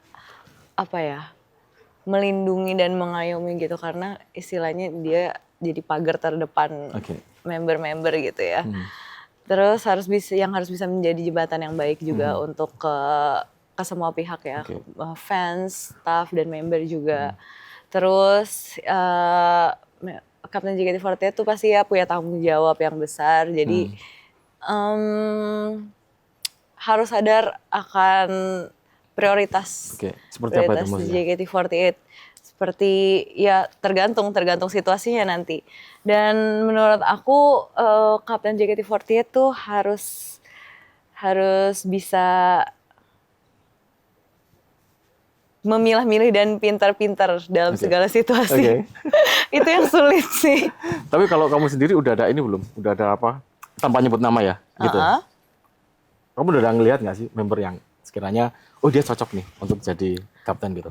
A: apa ya, melindungi dan mengayomi gitu karena istilahnya dia jadi pagar terdepan member-member gitu ya. Terus harus bisa menjadi jembatan yang baik juga untuk ke semua pihak ya, fans, staff dan member juga. Terus Kapten JKT48 itu pasti ya punya tanggung jawab yang besar. Jadi harus sadar akan prioritas.
B: Seperti apa itu maksudnya?
A: JKT48. Seperti ya tergantung situasinya nanti. Dan menurut aku Kapten JKT48 tuh harus bisa memilah-milih dan pintar-pintar dalam segala situasi. Itu yang sulit sih.
B: Tapi kalau kamu sendiri udah ada ini belum? Udah ada apa? Tanpa nyebut nama ya? Gitu. kamu udah ngelihat nggak sih member yang sekiranya, oh dia cocok nih untuk jadi kapten gitu?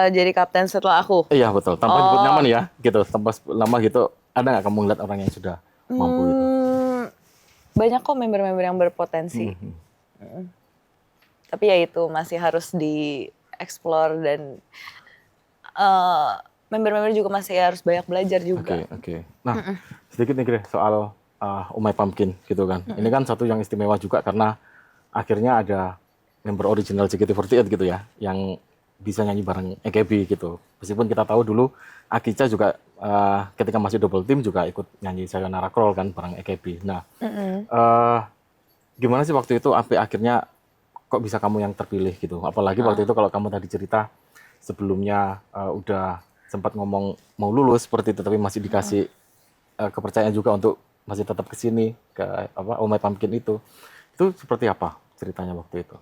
A: Jadi kapten setelah aku?
B: Iya betul, tanpa nyebut nama nih ya, gitu, tanpa sebut nama gitu. Ada nggak kamu ngeliat orang yang sudah mampu itu?
A: Banyak kok member-member yang berpotensi. Tapi ya itu masih harus di-explore dan member-member juga masih harus banyak belajar juga.
B: Oke. Nah, sedikit nih Gre, soal Oh My Pumpkin gitu kan. Ini kan satu yang istimewa juga karena akhirnya ada member original JKT48 gitu ya, yang bisa nyanyi bareng AKB gitu. Meskipun kita tahu dulu Akica juga ketika masih double team juga ikut nyanyi Sayonara Crawl kan bareng AKB. Nah, gimana sih waktu itu sampai akhirnya kok bisa kamu yang terpilih gitu? Apalagi waktu itu kalau kamu tadi cerita sebelumnya udah sempat ngomong mau lulus seperti itu, tapi masih dikasih kepercayaan juga untuk masih tetap kesini ke Oh My Pumpkin itu seperti apa ceritanya waktu itu?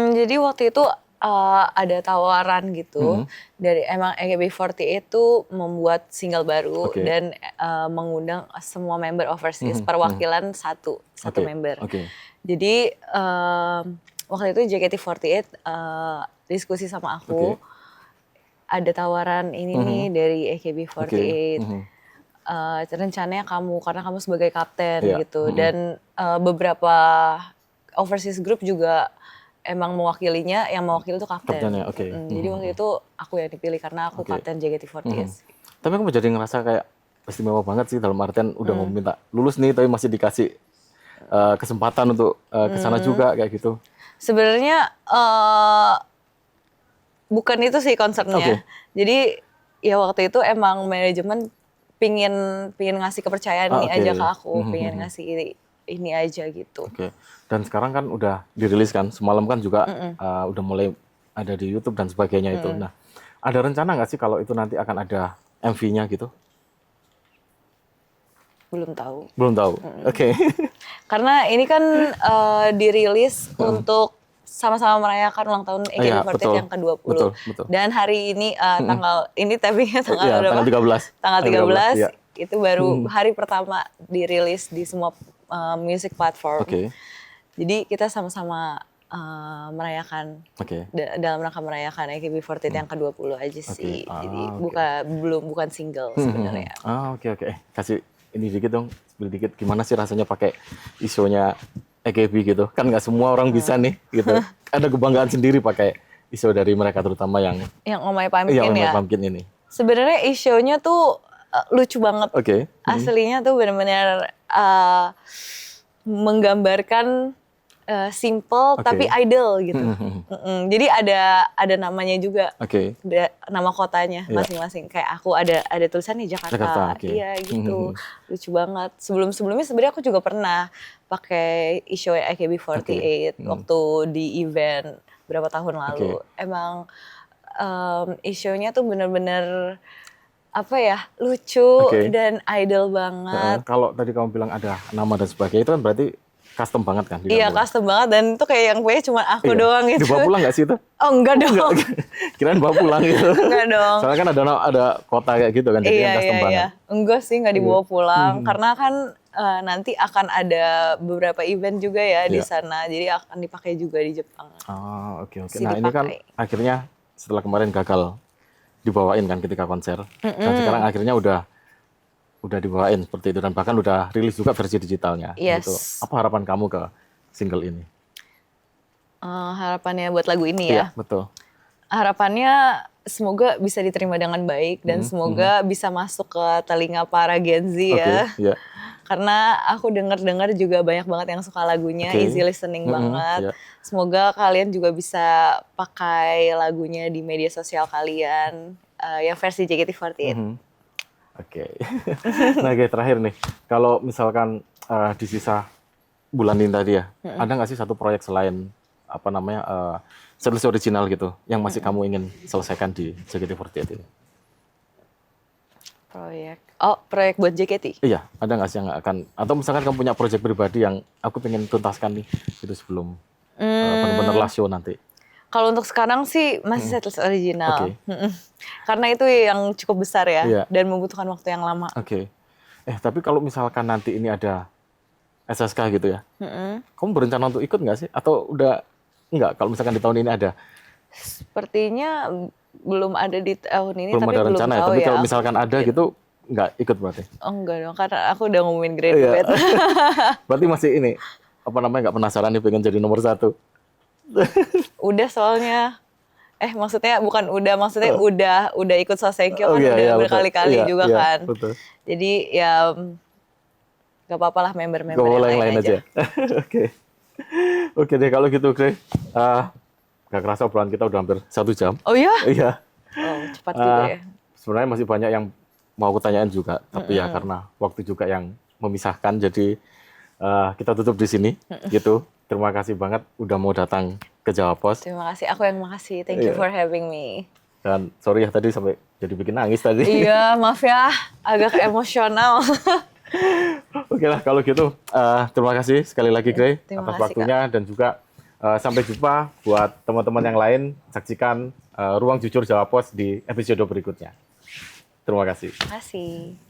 A: Jadi waktu itu ada tawaran gitu dari emang AKB48 itu membuat single baru dan mengundang semua member overseas, perwakilan satu member. Jadi waktu itu JKT48 diskusi sama aku, ada tawaran ini nih dari AKB48. Rencananya karena kamu sebagai kapten gitu, dan beberapa overseas group juga emang mewakilinya, yang mewakili itu kapten. Jadi waktu itu aku yang dipilih karena aku kapten JKT48.
B: Tapi kamu jadi ngerasa kayak istimewa banget sih, dalam artian udah mau minta lulus nih tapi masih dikasih kesempatan untuk kesana juga kayak gitu.
A: Sebenarnya bukan itu sih concernnya. Jadi ya waktu itu emang manajemen pingin ngasih kepercayaan ini aja ke aku, pingin ngasih ini aja gitu.
B: Dan sekarang kan udah dirilis kan, semalam kan juga udah mulai ada di YouTube dan sebagainya itu. Nah, ada rencana nggak sih kalau itu nanti akan ada MV-nya gitu?
A: Belum tahu.
B: Karena
A: ini kan dirilis untuk sama-sama merayakan ulang tahun AKB48 yang ke-20.
B: Betul.
A: Dan hari ini tanggal ini tappingnya tanggal berapa? Tanggal 13. Itu baru hari pertama dirilis di semua music platform. Jadi kita sama-sama merayakan dalam rangka merayakan AKB48 yang ke-20 aja sih. Jadi bukan single sebenarnya.
B: Oke. Kasih ini dikit dong, spill dikit gimana sih rasanya pakai isonya AKB gitu. Kan nggak semua orang bisa nih gitu. Ada kebanggaan sendiri pakai iso dari mereka, terutama yang
A: Oh My Pumpkin ya.
B: Oh My Pumpkin ini.
A: Sebenarnya isonya tuh lucu banget. Aslinya tuh benar-benar menggambarkan simple tapi idol gitu. Jadi ada namanya juga. Ada nama kotanya masing-masing. Kayak aku ada tulisannya Jakarta. Iya gitu. Lucu banget. Sebelumnya sebenarnya aku juga pernah pakai isu AKB48 waktu di event berapa tahun lalu. Emang isunya tuh benar-benar lucu dan idol banget.
B: Kalau tadi kamu bilang ada nama dan sebagainya, itu kan berarti custom banget kan?
A: Iya, custom banget, dan itu kayak yang punya cuma aku doang gitu.
B: Dibawa pulang nggak sih itu?
A: Oh enggak dong.
B: Kirain bawa pulang gitu.
A: Enggak dong.
B: Soalnya kan ada kota kayak gitu kan, jadi custom banget.
A: Enggak sih, nggak dibawa pulang, karena kan nanti akan ada beberapa event juga ya di sana, jadi akan dipakai juga di Jepang.
B: Oke. Nah ini kan akhirnya setelah kemarin gagal dibawain kan ketika konser, dan sekarang akhirnya udah dibawain seperti itu, dan bahkan udah rilis juga versi digitalnya. Gitu. Apa harapan kamu ke single ini?
A: Harapannya buat lagu ini ya?
B: Iya, betul.
A: Harapannya semoga bisa diterima dengan baik dan semoga bisa masuk ke telinga para Gen Z ya. Karena aku dengar juga banyak banget yang suka lagunya, easy listening banget. Semoga kalian juga bisa pakai lagunya di media sosial kalian, yang versi JKT48.
B: Nah, terakhir nih, kalau misalkan di sisa bulan ini tadi ya, ada nggak sih satu proyek selain setlist original gitu, yang masih kamu ingin selesaikan di JKT48 ini?
A: Proyek buat JKT?
B: Iya, ada nggak sih yang akan, atau misalkan kamu punya proyek pribadi yang aku pengen tuntaskan nih, itu sebelum benar-benar last show nanti?
A: Kalau untuk sekarang sih masih setlist original. Karena itu yang cukup besar ya, dan membutuhkan waktu yang lama.
B: Tapi kalau misalkan nanti ini ada SSK gitu ya. Kamu berencana untuk ikut nggak sih? Atau udah nggak? Kalau misalkan di tahun ini ada?
A: Sepertinya belum ada di tahun ini,
B: Belum
A: tapi
B: ada
A: belum
B: rencana ya.
A: tahu
B: Tapi
A: ya.
B: kalau misalkan ada gitu, nggak ikut berarti?
A: Oh enggak dong, karena aku udah ngumumin graduate.
B: Berarti masih ini, apa namanya, nggak penasaran nih pengen jadi nomor 1?
A: Udah soalnya. Maksudnya bukan udah, maksudnya udah ikut Sosenkyo kan udah berkali-kali juga kan.
B: Betul.
A: Jadi ya gak apa-apa lah member-member
B: yang
A: yang lain aja.
B: Oke. Oke deh kalau gitu, Grey. Gak kerasa obrolan kita udah hampir 1 jam.
A: Oh ya?
B: Iya.
A: Oh, cepat juga ya.
B: Sebenarnya masih banyak yang mau aku tanyain juga, tapi ya karena waktu juga yang memisahkan, jadi kita tutup di sini. Gitu. Terima kasih banget udah mau datang ke Jawa Pos.
A: Terima kasih, aku yang makasih. Thank you for having me.
B: Dan sorry ya tadi sampai jadi bikin nangis tadi.
A: Iya, maaf ya, agak emosional.
B: Oke lah kalau gitu, terima kasih sekali lagi Grey atas waktunya,
A: Kak.
B: dan juga sampai jumpa buat teman-teman yang lain. Saksikan Ruang Jujur Jawa Pos di episode berikutnya. Terima kasih.
A: Terima kasih.